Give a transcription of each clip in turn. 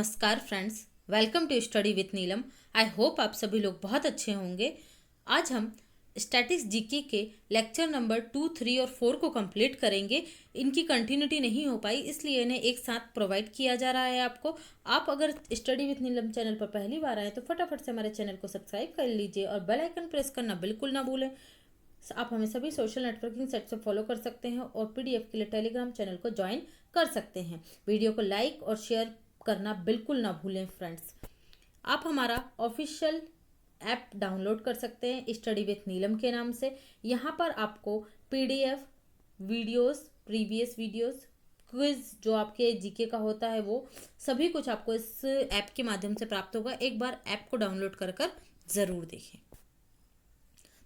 नमस्कार friends, welcome to study with Neelam. I hope आप सभी लोग बहुत अच्छे होंगे। आज हम स्टैटिक्स जीके के लेक्चर नंबर 2, 3 और 4 को कंप्लीट करेंगे। इनकी कंटिन्यूटी नहीं हो पाई, इसलिए इन्हें एक साथ प्रोवाइड किया जा रहा है आपको। आप अगर स्टडी विथ नीलम चैनल पर पहली बार आए तो फटाफट से हमारे चैनल को सब्सक्राइब कर लीजिए और बेल आइकन प्रेस करना बिल्कुल ना भूलें। आप हमें सभी सोशल नेटवर्किंग साइट से फॉलो कर सकते हैं और पीडीएफ के लिए टेलीग्राम चैनल को ज्वाइन कर सकते हैं। वीडियो को लाइक और शेयर करना बिल्कुल ना भूलें फ्रेंड्स। आप हमारा ऑफिशियल ऐप डाउनलोड कर सकते हैं स्टडी विथ नीलम के नाम से। यहाँ पर आपको PDF, videos, previous videos, quiz जो आपके जीके का होता है वो सभी कुछ आपको इस ऐप के माध्यम से प्राप्त होगा। एक बार ऐप को डाउनलोड कर ज़रूर देखें।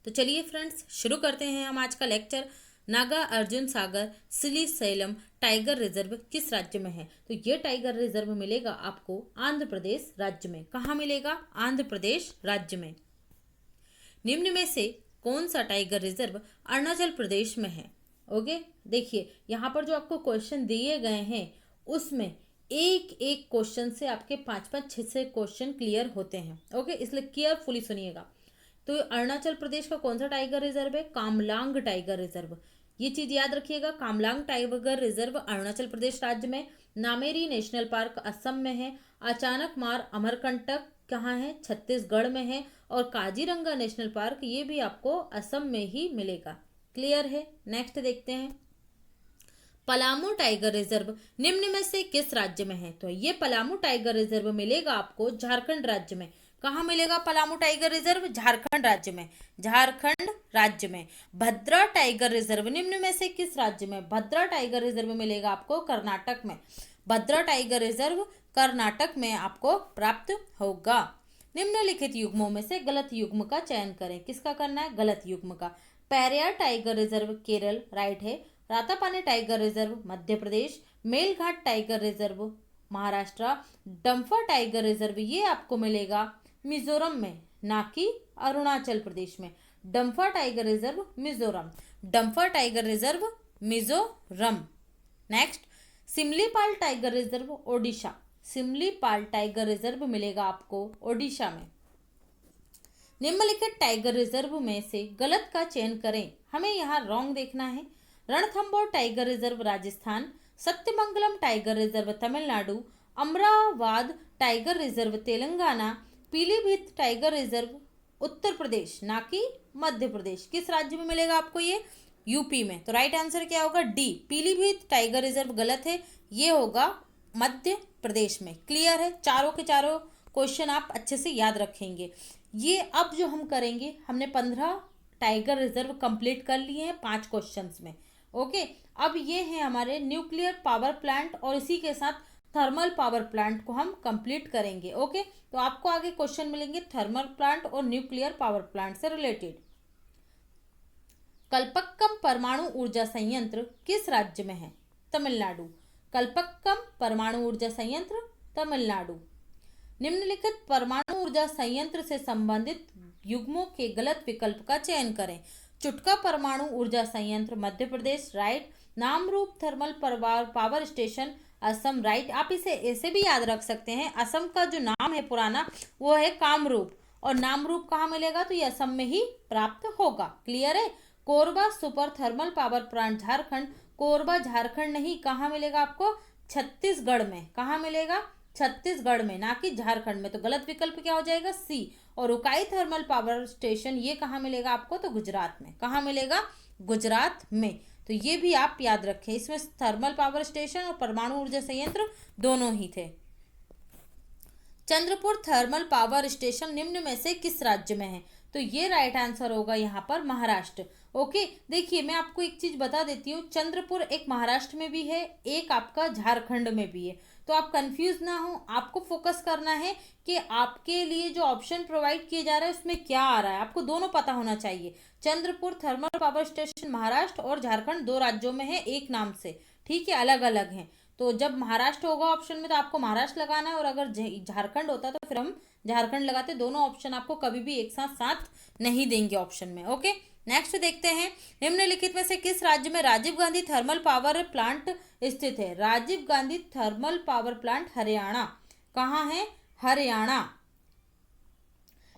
तो चलिए फ्रेंड्स, शुरू करते हैं हम आज का लेक्चर। नागा अर्जुन सागर श्रीशैलम टाइगर रिजर्व किस राज्य में है? तो ये टाइगर रिजर्व मिलेगा आपको आंध्र प्रदेश राज्य में। कहाँ मिलेगा? आंध्र प्रदेश राज्य में। निम्न में से कौन सा टाइगर रिजर्व अरुणाचल प्रदेश में है? ओके, देखिए यहाँ पर जो आपको क्वेश्चन दिए गए हैं उसमें एक एक क्वेश्चन से आपके 5-5, 6 क्वेश्चन क्लियर होते हैं। ओके, इसलिए केयरफुली सुनिएगा। तो अरुणाचल प्रदेश का कौन सा टाइगर रिजर्व है? Kamlang tiger reserve. ये चीज याद रखिएगा, कामलांग टाइगर रिजर्व अरुणाचल प्रदेश राज्य में। नामेरी नेशनल पार्क असम में है। अचानक मार अमरकंटक कहाँ है? छत्तीसगढ़ में है। और काजीरंगा नेशनल पार्क ये भी आपको असम में ही मिलेगा। क्लियर है? नेक्स्ट देखते हैं। पलामू टाइगर रिजर्व निम्न में से किस राज्य में है? तो ये पलामू टाइगर रिजर्व मिलेगा आपको झारखंड राज्य में। कहाँ मिलेगा पलामू टाइगर रिजर्व? झारखंड राज्य में। झारखंड राज्य में। भद्रा टाइगर रिजर्व निम्न में से किस राज्य में? भद्रा टाइगर रिजर्व मिलेगा आपको कर्नाटक में। भद्रा टाइगर रिजर्व कर्नाटक में आपको प्राप्त होगा। निम्नलिखित युग्मों में से गलत युग्म का चयन करें। किसका करना है? गलत युग्म का। Periyar tiger reserve Kerala right है। Ratapani tiger reserve Madhya Pradesh. Melghat tiger reserve Maharashtra. Dampa tiger reserve ये आपको मिलेगा मिजोरम में, ना कि अरुणाचल प्रदेश में। Dampa tiger reserve Mizoram. Dampa tiger reserve Mizoram. Next, Similipal tiger reserve Odisha. Similipal tiger reserve मिलेगा आपको ओडिशा में। निम्नलिखित टाइगर रिजर्व में से गलत का चयन करें। हमें यहाँ रॉन्ग देखना है। Ranthambore tiger reserve Rajasthan. Sathyamangalam tiger reserve Tamil Nadu. Amrabad tiger reserve Telangana. Pilibhit tiger reserve Uttar Pradesh, ना कि मध्य प्रदेश। किस राज्य में मिलेगा आपको ये? यूपी में। तो राइट आंसर क्या होगा? डी, पीलीभीत टाइगर रिजर्व गलत है, ये होगा मध्य प्रदेश में। क्लियर है? चारों के चारों क्वेश्चन आप अच्छे से याद रखेंगे। ये अब जो हम करेंगे, हमने 15 टाइगर रिजर्व कंप्लीट कर लिए हैं 5 क्वेश्चंस में। ओके, अब ये है हमारे न्यूक्लियर पावर प्लांट और इसी के साथ थर्मल पावर प्लांट को हम कंप्लीट करेंगे। ओके, तो आपको आगे क्वेश्चन मिलेंगे थर्मल प्लांट और न्यूक्लियर पावर प्लांट से रिलेटेड। कल्पक्कम परमाणु ऊर्जा संयंत्र किस राज्य में है? तमिलनाडु। कल्पक्कम परमाणु ऊर्जा संयंत्र तमिलनाडु। निम्नलिखित परमाणु ऊर्जा संयंत्र से संबंधित युग्मों के गलत विकल्प का चयन करें। चुटका परमाणु ऊर्जा संयंत्र Madhya Pradesh right. Namrup thermal power station Assam right. आप इसे ऐसे भी याद रख सकते हैं, असम का जो नाम है पुराना वो है कामरूप, और नामरूप कहाँ मिलेगा? तो ये असम में ही प्राप्त होगा। क्लियर है? Korba super thermal power plant Jharkhand. Korba Jharkhand नहीं, कहाँ मिलेगा आपको? छत्तीसगढ़ में। कहाँ मिलेगा? छत्तीसगढ़ में, ना कि झारखंड में। तो गलत विकल्प क्या हो जाएगा? सी। और उकाई थर्मल पावर स्टेशन ये कहाँ मिलेगा आपको? तो गुजरात में। कहाँ मिलेगा? गुजरात में। तो ये भी आप याद रखें, इसमें थर्मल पावर स्टेशन और परमाणु ऊर्जा संयंत्र दोनों ही थे। चंद्रपुर थर्मल पावर स्टेशन निम्न में से किस राज्य में है? तो ये राइट आंसर होगा यहाँ पर महाराष्ट्र। ओके, देखिए मैं आपको एक चीज बता देती हूँ, चंद्रपुर एक महाराष्ट्र में भी है, एक आपका झारखंड में भी है। तो आप कंफ्यूज ना हो, आपको फोकस करना है कि आपके लिए जो ऑप्शन प्रोवाइड किए जा रहे हैं उसमें क्या आ रहा है, आपको दोनों पता होना चाहिए। Chandrapur thermal power station Maharashtra और झारखंड 2 राज्यों में है एक नाम से, ठीक है, अलग अलग हैं। तो जब महाराष्ट्र होगा ऑप्शन में तो आपको महाराष्ट्र लगाना है, और अगर झारखंड होता तो फिर हम झारखंड लगाते। दोनों ऑप्शन आपको कभी भी एक साथ नहीं देंगे ऑप्शन में। ओके, नेक्स्ट देखते हैं, निम्नलिखित में से किस राज्य में Rajiv Gandhi thermal power plant स्थित है? Rajiv Gandhi thermal power plant Haryana. कहाँ है? हरियाणा।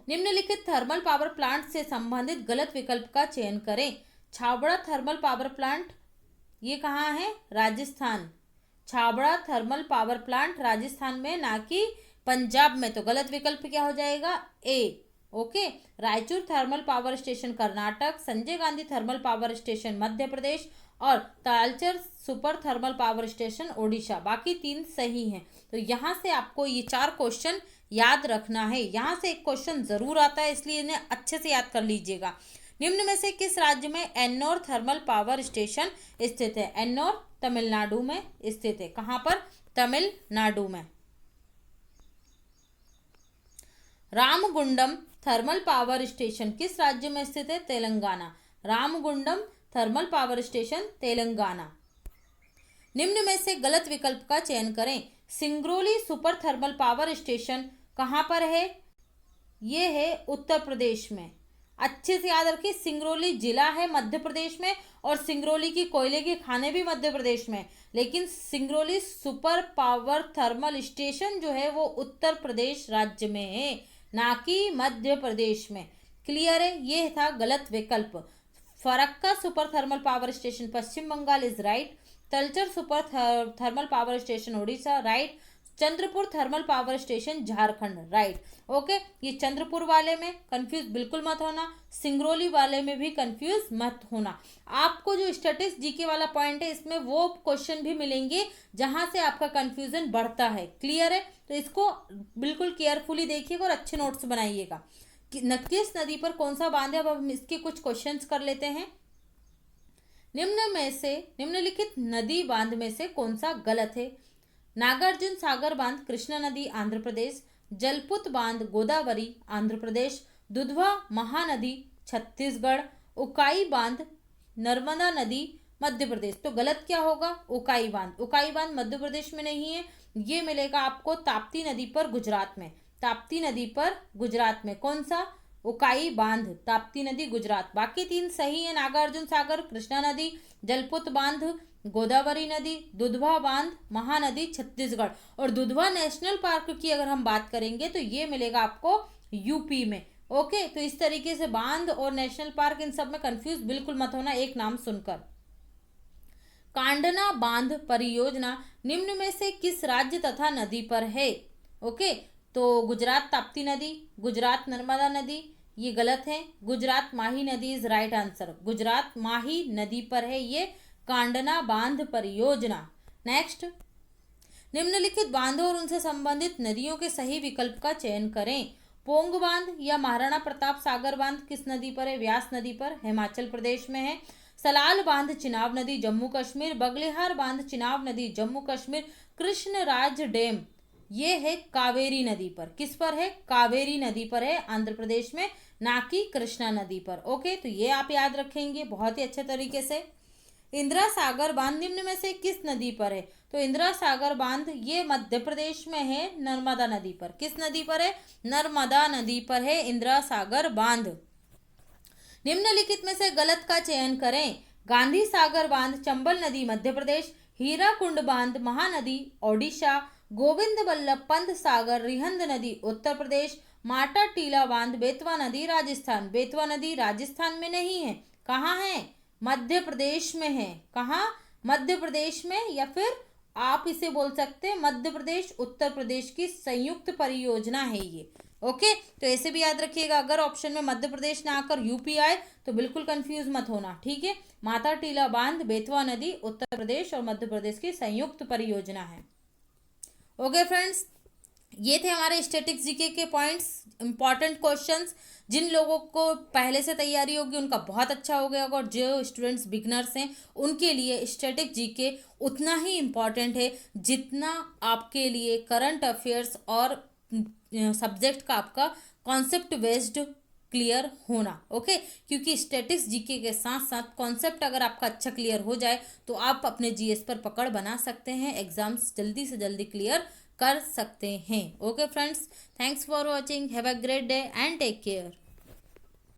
निम्नलिखित थर्मल पावर प्लांट से संबंधित गलत विकल्प का चयन करें। छाबड़ा थर्मल पावर प्लांट ये कहाँ है? Rajasthan. Chhabra thermal power plant Rajasthan में, ना कि पंजाब में। तो गलत विकल्प क्या हो जाएगा? A. Okay. Raichur thermal power station Karnataka, Sanjay Gandhi thermal power station Madhya Pradesh और Talcher super thermal power station Odisha. बाकी 3 सही हैं। तो यहाँ से आपको ये 4 क्वेश्चन याद रखना है। यहाँ से एक क्वेश्चन जरूर आता है, इसलिए इन्हें अच्छे से याद कर लीजिएगा। निम्न में से किस राज्य में एन्नोर थर्मल पावर स्टेशन स्थित है? एन्नोर तमिलनाडु में स्थित है। कहाँ पर? तमिलनाडु में। रामगुंडम थर्मल पावर स्टेशन किस राज्य में स्थित है? Telangana. Ramagundam thermal power station Telangana. निम्न में से गलत विकल्प का चयन करें। Singrauli super thermal power station कहाँ पर है? ये है उत्तर प्रदेश में। अच्छे से याद रखिए, सिंगरौली जिला है मध्य प्रदेश में और सिंगरौली की कोयले के खाने भी मध्य प्रदेश में, लेकिन Singrauli super power thermal station जो है वो उत्तर प्रदेश राज्य में है, ना कि मध्य प्रदेश में। क्लियर है? ये था गलत विकल्प। Farakka super thermal power station Paschim Bengal is right. Talcher super thermal power station Orissa right. Chandrapur thermal power station Jharkhand right. Okay, ये चंद्रपुर वाले में कंफ्यूज बिल्कुल मत होना, सिंगरौली वाले में भी कंफ्यूज मत होना। आपको जो स्टैटिस्टिक्स जीके वाला पॉइंट है, इसमें वो क्वेश्चन भी मिलेंगे जहां से आपका कंफ्यूजन बढ़ता है। क्लियर है? तो इसको बिल्कुल केयरफुली देखिएगा और अच्छे नोट्स बनाइएगा। किस नदी पर कौन सा बांध है? अब हम इसके कुछ क्वेश्चंस कर लेते हैं। निम्नलिखित नदी बांध में से कौन सा गलत है? नागार्जुन सागर बांध कृष्णा नदी आंध्र प्रदेश, जलपुत बांध गोदावरी आंध्र प्रदेश, दुधवा महानदी छत्तीसगढ़, उकाई बांध नर्मदा नदी मध्य प्रदेश। तो गलत क्या होगा? उकाई बांध। उकाई बांध मध्य प्रदेश में नहीं है, ये मिलेगा आपको ताप्ती नदी पर गुजरात में। ताप्ती नदी पर गुजरात में कौन सा? उकाई बांध, ताप्ती नदी गुजरात। बाकी 3 सही है, नागार्जुन सागर कृष्णा नदी, जलपुत बांध गोदावरी नदी, दुधवा बांध महानदी छत्तीसगढ़। और दुधवा नेशनल पार्क की अगर हम बात करेंगे तो ये मिलेगा आपको यूपी में। ओके, तो इस तरीके से बांध और नेशनल पार्क इन सब में कंफ्यूज बिल्कुल मत होना एक नाम सुनकर। कांडना बांध परियोजना निम्न में से किस राज्य तथा नदी पर है? ओके, तो गुजरात ताप्ती नदी, गुजरात नर्मदा नदी, ये गलत है। गुजरात माही नदी इज राइट आंसर। गुजरात माही नदी पर है ये कांडना बांध परियोजना। नेक्स्ट, निम्नलिखित बांधों और उनसे संबंधित नदियों के सही विकल्प का चयन करें। पोंग बांध या महाराणा प्रताप सागर बांध किस नदी पर है? व्यास नदी पर, हिमाचल प्रदेश में है। सलाल बांध चिनाब नदी जम्मू कश्मीर, बगलिहार बांध चिनाब नदी जम्मू कश्मीर, कृष्णराज डैम ये है कावेरी नदी पर। किस पर है? कावेरी नदी पर है आंध्र प्रदेश में, ना कि कृष्णा नदी पर। ओके, तो ये आप याद रखेंगे बहुत ही अच्छे तरीके से। इंदिरा सागर बांध निम्न में से किस नदी पर है? तो इंदिरा सागर बांध ये मध्य प्रदेश में है, नर्मदा नदी पर। किस नदी पर है? नर्मदा नदी पर है इंदिरा सागर बांध। निम्नलिखित में से गलत का चयन करें। गांधी सागर बांध चंबल नदी मध्य प्रदेश, हीराकुंड बांध महानदी ओडिशा, गोविंद बल्लभ पंत सागर रिहंद नदी उत्तर प्रदेश, माटा टीला बांध बेतवा नदी राजस्थान। बेतवा नदी राजस्थान में नहीं है, कहाँ है? मध्य प्रदेश में है। कहाँ? मध्य प्रदेश में, या फिर आप इसे बोल सकते हैं मध्य प्रदेश उत्तर प्रदेश की संयुक्त परियोजना है ये। ओके, तो ऐसे भी याद रखिएगा, अगर ऑप्शन में मध्य प्रदेश ना आकर यूपी आए तो बिल्कुल कंफ्यूज मत होना। ठीक है, माता टीला बांध बेतवा नदी उत्तर प्रदेश और मध्य प्रदेश की संयुक्त परियोजना है। ओके फ्रेंड्स, ये थे हमारे स्टैटिक्स जीके के पॉइंट्स, इंपॉर्टेंट क्वेश्चंस। जिन लोगों को पहले से तैयारी होगी उनका बहुत अच्छा हो गया होगा, और जो स्टूडेंट्स बिगनर्स हैं उनके लिए स्टैटिक जीके उतना ही इम्पॉर्टेंट है जितना आपके लिए करंट अफेयर्स और सब्जेक्ट का आपका कॉन्सेप्ट बेस्ड क्लियर होना। ओके, क्योंकि स्टैटिक्स जीके के साथ साथ कॉन्सेप्ट अगर आपका अच्छा क्लियर हो जाए तो आप अपने जीएस पर पकड़ बना सकते हैं, एग्जाम्स जल्दी से जल्दी क्लियर कर सकते हैं। Okay friends, thanks for watching, have a great day and take care.